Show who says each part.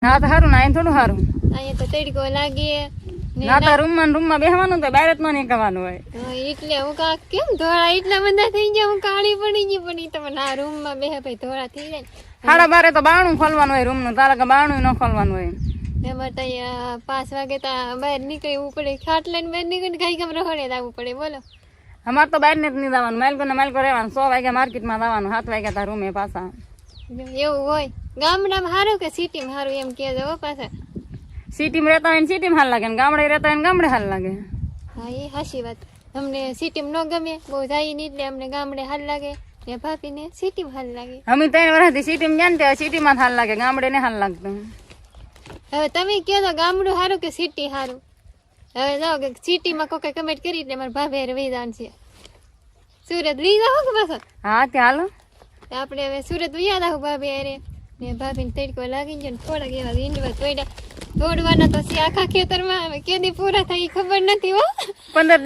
Speaker 1: હા તો સારું ને અહીં થોડું સારું
Speaker 2: અહીંયા તો તડકો લાગે
Speaker 1: ના તો રૂમમાં બેસવાનું તો બહાર જ ન નીકળવાનું હોય
Speaker 2: એટલે હું કાક કેમ ધોળા એટલા બધા થઈ ગયા હું કાળી પડી ગઈ પણ ઈ તમે ના રૂમમાં બેહે ભાઈ ધોળા થઈ જાય
Speaker 1: 12:30 તો બારણું ખોલવાનું હોય રૂમનું તારા કે બારણું ન ખોલવાનું હોય
Speaker 2: એમાં તો 5 વાગે તો બહાર નીકળવું પડે ખાટલા ને બહાર નીકળીને કઈ કામ રખડે આવવું પડે બોલો
Speaker 1: અમારે તો બહાર ને જ નહીં જવાનું માલકો રહેવાનું 100 વાગ્યા માર્કેટમાં જવાનું 7 વાગ્યા તાર રૂમે પાછા
Speaker 2: એવું હોય ગામડામાં સારું કે સિટીમાં સારું એમ કહેજો હો પાછા
Speaker 1: સિટીમાં રહેતા હોય ને સિટીમાં હાલ લાગે ને ગામડે રહેતા હોય ને ગામડે હાલ લાગે
Speaker 2: હા એ હાચી વાત અમને સિટીમાં ન ગમે બહુ જાય નહીં એટલે અમને ગામડે હાલ લાગે ને ભાભીને સિટીમાં હાલ લાગે
Speaker 1: અમે 3 વર્ષથી સિટીમાં ગયા ને ત્યાં સિટીમાં હાલ લાગે ગામડે ને હાલ લાગતું
Speaker 2: હવે તમે કહો તો ગામડું સારું કે સિટી સારું હવે જાઓ કે સિટીમાં કોઈ કમેન્ટ કરી એટલે મારા ભાભી રહી જવાનું છે સુરત લઈ જાઓ કે પાછો
Speaker 1: હા ત્યાં હાલો
Speaker 2: આપણે હવે સુરત વૈયા આવું ભાભી અરે ને ભાભીને તડકો લાગી ગયો ને થોડાક એવા ઈંડવા તોડ્યા તોડવાના તો આખા ખેતરમાં હવે કેદી પૂરા થાય ખબર નથી હો
Speaker 1: 15